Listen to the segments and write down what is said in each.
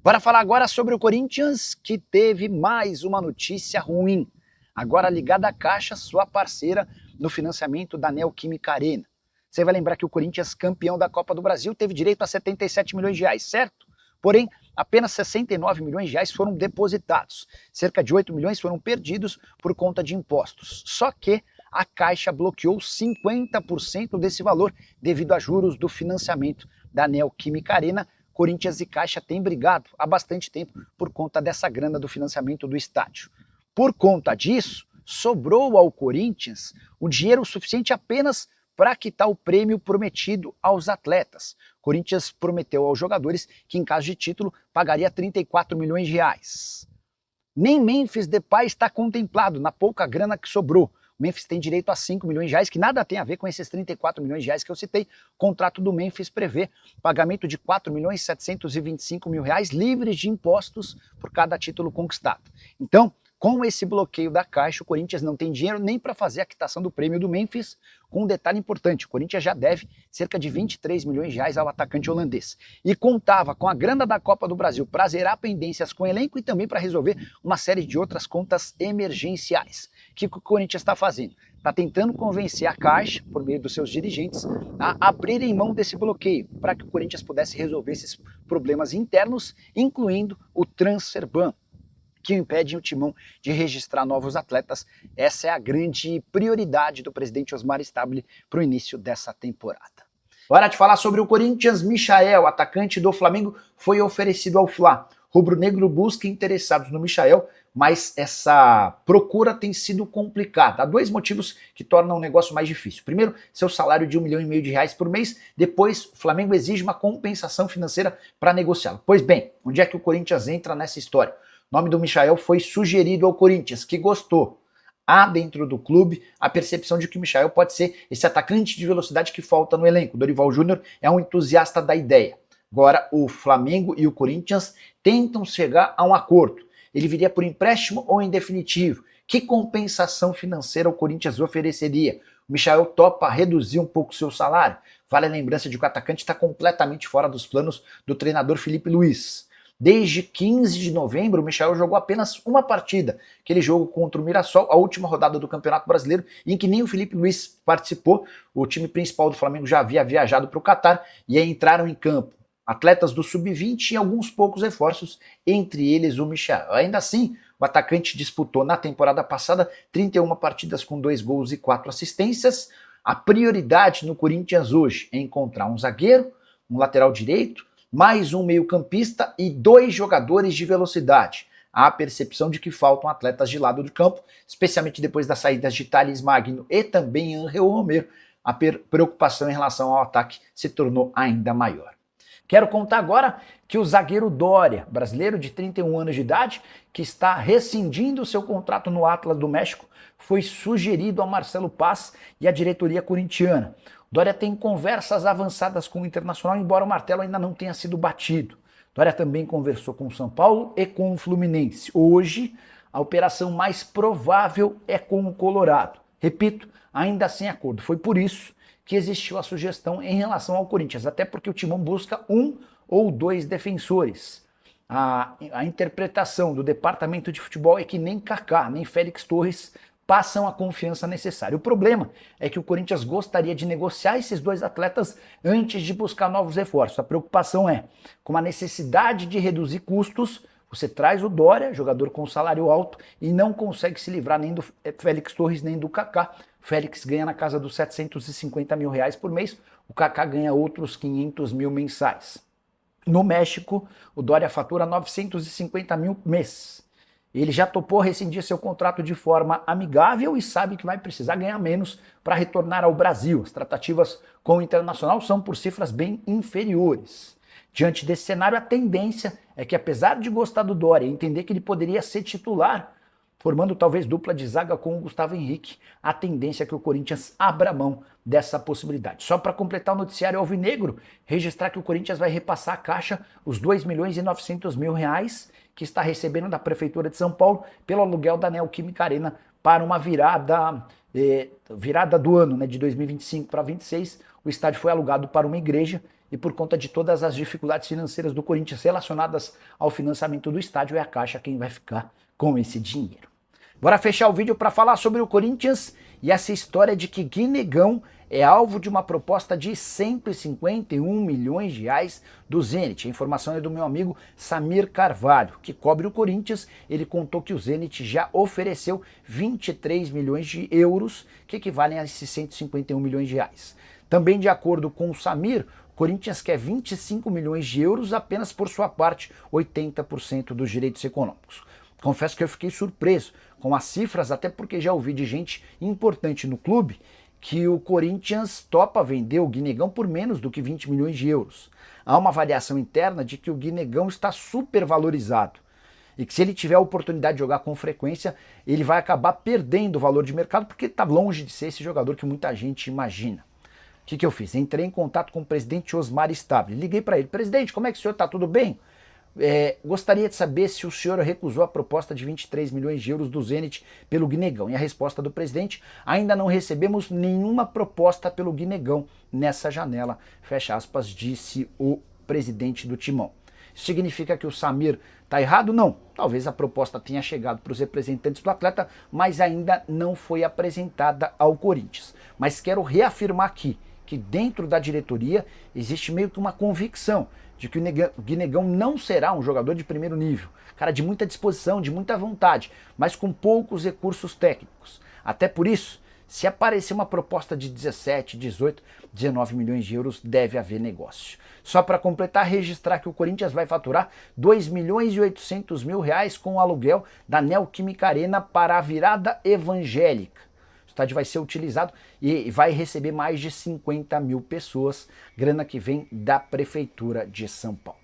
Bora falar agora sobre o Corinthians, que teve mais uma notícia ruim. Agora ligada à Caixa, sua parceira no financiamento da Neoquímica Arena. Você vai lembrar que o Corinthians, campeão da Copa do Brasil, teve direito a 77 milhões de reais, certo? Porém, apenas 69 milhões de reais foram depositados. Cerca de 8 milhões foram perdidos por conta de impostos. Só que a Caixa bloqueou 50% desse valor devido a juros do financiamento da Neoquímica Arena. Corinthians e Caixa têm brigado há bastante tempo por conta dessa grana do financiamento do estádio. Por conta disso, sobrou ao Corinthians o dinheiro suficiente apenas para quitar o prêmio prometido aos atletas. O Corinthians prometeu aos jogadores que, em caso de título, pagaria 34 milhões de reais. Nem Memphis Depay está contemplado na pouca grana que sobrou. O Memphis tem direito a 5 milhões de reais, que nada tem a ver com esses 34 milhões de reais que eu citei. O contrato do Memphis prevê pagamento de 4 milhões 725 mil reais livres de impostos por cada título conquistado. Então, com esse bloqueio da Caixa, o Corinthians não tem dinheiro nem para fazer a quitação do prêmio do Memphis, com um detalhe importante: o Corinthians já deve cerca de 23 milhões de reais ao atacante holandês. E contava com a grana da Copa do Brasil para zerar pendências com o elenco e também para resolver uma série de outras contas emergenciais. O que o Corinthians está fazendo? Está tentando convencer a Caixa, por meio dos seus dirigentes, a abrirem mão desse bloqueio, para que o Corinthians pudesse resolver esses problemas internos, incluindo o transfer ban, que impede o Timão de registrar novos atletas. Essa é a grande prioridade do presidente Osmar Stabile para o início dessa temporada. Hora de falar sobre o Corinthians. Michael, atacante do Flamengo, foi oferecido ao Fla. Rubro-negro busca interessados no Michael, mas essa procura tem sido complicada. Há dois motivos que tornam o negócio mais difícil. Primeiro, seu salário de 1,5 milhão de reais por mês. Depois, o Flamengo exige uma compensação financeira para negociá-lo. Pois bem, onde é que o Corinthians entra nessa história? O nome do Michael foi sugerido ao Corinthians, que gostou. Há dentro do clube a percepção de que o Michael pode ser esse atacante de velocidade que falta no elenco. O Dorival Júnior é um entusiasta da ideia. Agora, o Flamengo e o Corinthians tentam chegar a um acordo. Ele viria por empréstimo ou em definitivo? Que compensação financeira o Corinthians ofereceria? O Michael topa reduzir um pouco o seu salário? Vale a lembrança de que o atacante está completamente fora dos planos do treinador Felipe Luiz. Desde 15 de novembro, o Michael jogou apenas uma partida, aquele jogo contra o Mirassol, a última rodada do Campeonato Brasileiro, em que nem o Felipe Luiz participou. O time principal do Flamengo já havia viajado para o Catar e aí entraram em campo atletas do Sub-20 e alguns poucos reforços, entre eles o Michael. Ainda assim, o atacante disputou na temporada passada 31 partidas com 2 gols e 4 assistências. A prioridade no Corinthians hoje é encontrar um zagueiro, um lateral direito, mais um meio-campista e 2 jogadores de velocidade. Há a percepção de que faltam atletas de lado do campo, especialmente depois das saídas de Thales Magno e também Angel Romero. A preocupação em relação ao ataque se tornou ainda maior. Quero contar agora que o zagueiro Doria, brasileiro de 31 anos de idade, que está rescindindo seu contrato no Atlas do México, foi sugerido ao Marcelo Paz e à diretoria corintiana. Doria tem conversas avançadas com o Internacional, embora o martelo ainda não tenha sido batido. Doria também conversou com o São Paulo e com o Fluminense. Hoje, a operação mais provável é com o Colorado. Repito, ainda sem acordo. Foi por isso que existiu a sugestão em relação ao Corinthians, até porque o Timão busca 1 ou 2 defensores. A interpretação do departamento de futebol é que nem Kaká, nem Félix Torres passam a confiança necessária. O problema é que o Corinthians gostaria de negociar esses 2 atletas antes de buscar novos reforços. A preocupação é, com a necessidade de reduzir custos, você traz o Doria, jogador com salário alto, e não consegue se livrar nem do Félix Torres nem do Kaká. O Félix ganha na casa dos 750 mil reais por mês, o Kaká ganha outros 500 mil mensais. No México, o Doria fatura 950 mil mês. Ele já topou rescindir seu contrato de forma amigável e sabe que vai precisar ganhar menos para retornar ao Brasil. As tratativas com o Internacional são por cifras bem inferiores. Diante desse cenário, a tendência é que, apesar de gostar do Doria e entender que ele poderia ser titular, formando talvez dupla de zaga com o Gustavo Henrique, a tendência é que o Corinthians abra mão dessa possibilidade. Só para completar o noticiário alvinegro, registrar que o Corinthians vai repassar à Caixa os 2 milhões e 900 mil reais que está recebendo da Prefeitura de São Paulo pelo aluguel da Neoquímica Arena para uma virada do ano, né, de 2025 para 2026. O estádio foi alugado para uma igreja e por conta de todas as dificuldades financeiras do Corinthians relacionadas ao financiamento do estádio, é a Caixa quem vai ficar com esse dinheiro. Bora fechar o vídeo para falar sobre o Corinthians e essa história de que Guinegão é alvo de uma proposta de 151 milhões de reais do Zenit. A informação é do meu amigo Samir Carvalho, que cobre o Corinthians. Ele contou que o Zenit já ofereceu 23 milhões de euros, que equivalem a esses 151 milhões de reais. Também de acordo com o Samir, o Corinthians quer 25 milhões de euros apenas por sua parte, 80% dos direitos econômicos. Confesso que eu fiquei surpreso com as cifras, até porque já ouvi de gente importante no clube que o Corinthians topa vender o Guinegão por menos do que 20 milhões de euros. Há uma variação interna de que o Guinegão está super valorizado e que se ele tiver a oportunidade de jogar com frequência, ele vai acabar perdendo o valor de mercado porque está longe de ser esse jogador que muita gente imagina. O que eu fiz? Entrei em contato com o presidente Osmar Stabile. Liguei para ele: presidente, como é que o senhor está? Tudo bem? Gostaria de saber se o senhor recusou a proposta de 23 milhões de euros do Zenit pelo Guinegão. E a resposta do presidente: ainda não recebemos nenhuma proposta pelo Guinegão nessa janela, fecha aspas, disse o presidente do Timão. Isso significa que o Samir está errado? Não. Talvez a proposta tenha chegado para os representantes do atleta, mas ainda não foi apresentada ao Corinthians. Mas quero reafirmar aqui que dentro da diretoria existe meio que uma convicção de que o Guinegão não será um jogador de primeiro nível, cara de muita disposição, de muita vontade, mas com poucos recursos técnicos. Até por isso, se aparecer uma proposta de 17, 18, 19 milhões de euros, deve haver negócio. Só para completar, registrar que o Corinthians vai faturar 2 milhões e 800 mil reais com o aluguel da Neoquímica Arena para a virada evangélica. O estádio vai ser utilizado e vai receber mais de 50 mil pessoas, grana que vem da Prefeitura de São Paulo.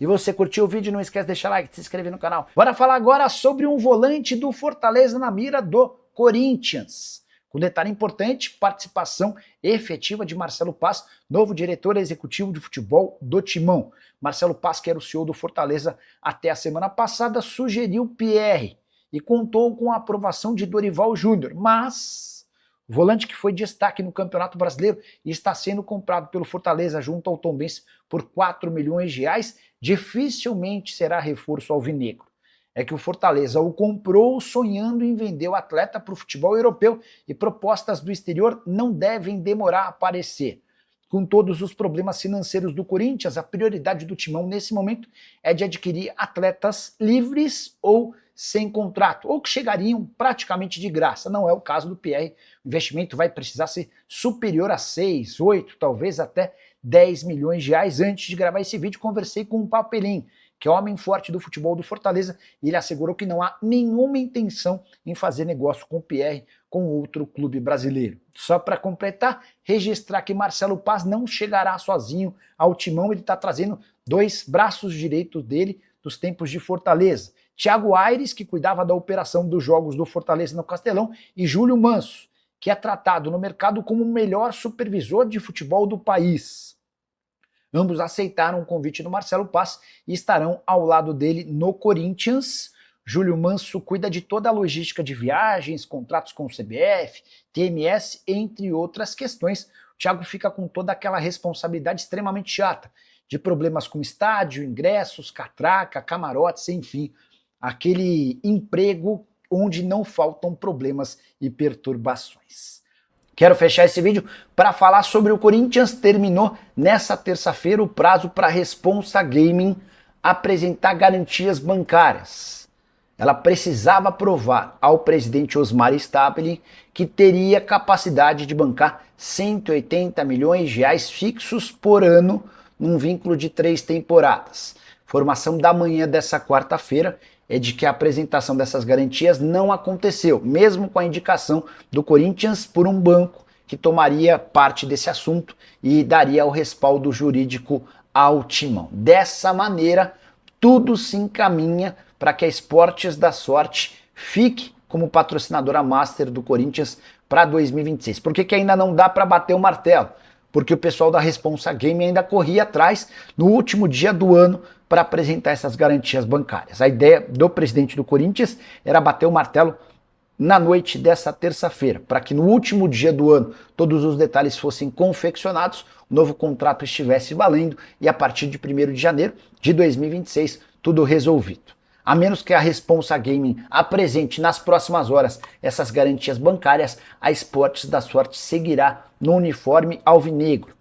E você curtiu o vídeo? Não esquece de deixar like, de se inscrever no canal. Bora falar agora sobre um volante do Fortaleza na mira do Corinthians. Com detalhe importante: participação efetiva de Marcelo Paz, novo diretor executivo de futebol do Timão. Marcelo Paz, que era o CEO do Fortaleza até a semana passada, sugeriu Pierre e contou com a aprovação de Dorival Júnior, mas o volante que foi destaque no Campeonato Brasileiro e está sendo comprado pelo Fortaleza junto ao Tombense por 4 milhões de reais, dificilmente será reforço alvinegro. É que o Fortaleza o comprou sonhando em vender o atleta para o futebol europeu e propostas do exterior não devem demorar a aparecer. Com todos os problemas financeiros do Corinthians, a prioridade do Timão nesse momento é de adquirir atletas livres ou sem contrato, ou que chegariam praticamente de graça. Não é o caso do Pierre. O investimento vai precisar ser superior a 6, 8, talvez até 10 milhões de reais. Antes de gravar esse vídeo, conversei com o Papelim, que é homem forte do futebol do Fortaleza, e ele assegurou que não há nenhuma intenção em fazer negócio com o Pierre, com outro clube brasileiro. Só para completar, registrar que Marcelo Paz não chegará sozinho ao Timão. Ele está trazendo 2 braços direitos dele dos tempos de Fortaleza: Thiago Aires, que cuidava da operação dos jogos do Fortaleza no Castelão, e Júlio Manso, que é tratado no mercado como o melhor supervisor de futebol do país. Ambos aceitaram o convite do Marcelo Paz e estarão ao lado dele no Corinthians. Júlio Manso cuida de toda a logística de viagens, contratos com o CBF, TMS, entre outras questões. O Thiago fica com toda aquela responsabilidade extremamente chata, de problemas com estádio, ingressos, catraca, camarotes, enfim, aquele emprego onde não faltam problemas e perturbações. Quero fechar esse vídeo para falar sobre o Corinthians. Terminou nessa terça-feira o prazo para a Responsa Gaming apresentar garantias bancárias. Ela precisava provar ao presidente Osmar Stabile que teria capacidade de bancar 180 milhões de reais fixos por ano num vínculo de 3 temporadas. Informação da manhã dessa quarta-feira é de que a apresentação dessas garantias não aconteceu, mesmo com a indicação do Corinthians por um banco que tomaria parte desse assunto e daria o respaldo jurídico ao Timão. Dessa maneira, tudo se encaminha para que a Esportes da Sorte fique como patrocinadora master do Corinthians para 2026. Por que ainda não dá para bater o martelo? Porque o pessoal da Responsa Game ainda corria atrás no último dia do ano para apresentar essas garantias bancárias. A ideia do presidente do Corinthians era bater o martelo na noite dessa terça-feira, para que no último dia do ano todos os detalhes fossem confeccionados, o novo contrato estivesse valendo e a partir de 1º de janeiro de 2026 tudo resolvido. A menos que a Responsa Gaming apresente nas próximas horas essas garantias bancárias, a Esportes da Sorte seguirá no uniforme alvinegro,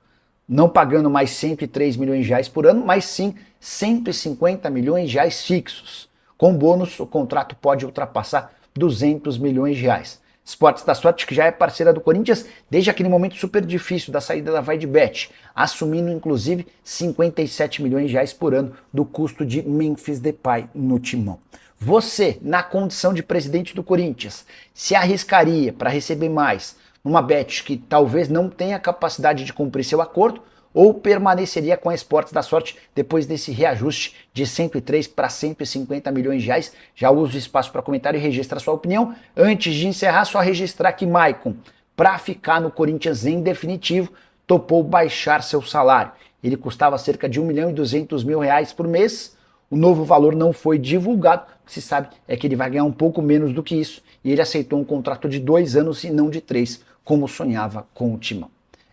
não pagando mais 103 milhões de reais por ano, mas sim 150 milhões de reais fixos. Com bônus, o contrato pode ultrapassar 200 milhões de reais. Esportes da Sorte, que já é parceira do Corinthians desde aquele momento super difícil da saída da VaiDebet, assumindo inclusive 57 milhões de reais por ano do custo de Memphis Depay no timão. Você, na condição de presidente do Corinthians, se arriscaria para receber mais numa bet que talvez não tenha capacidade de cumprir seu acordo, ou permaneceria com a Esportes da Sorte depois desse reajuste de 103 para 150 milhões de reais? Já uso o espaço para comentário e registra sua opinião. Antes de encerrar, só registrar que Maicon, para ficar no Corinthians em definitivo, topou baixar seu salário. Ele custava cerca de 1.200.000 reais por mês. O novo valor não foi divulgado. O que se sabe é que ele vai ganhar um pouco menos do que isso. E ele aceitou um contrato de 2 anos e não de 3, como sonhava com o Timão.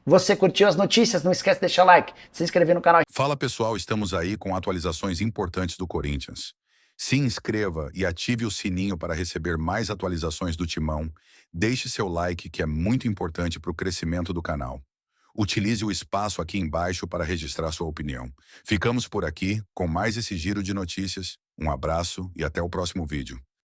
Você curtiu as notícias? Não esquece de deixar like, se inscrever no canal. Fala pessoal, estamos aí com atualizações importantes do Corinthians. Se inscreva e ative o sininho para receber mais atualizações do Timão. Deixe seu like, que é muito importante para o crescimento do canal. Utilize o espaço aqui embaixo para registrar sua opinião. Ficamos por aqui com mais esse giro de notícias. Um abraço e até o próximo vídeo.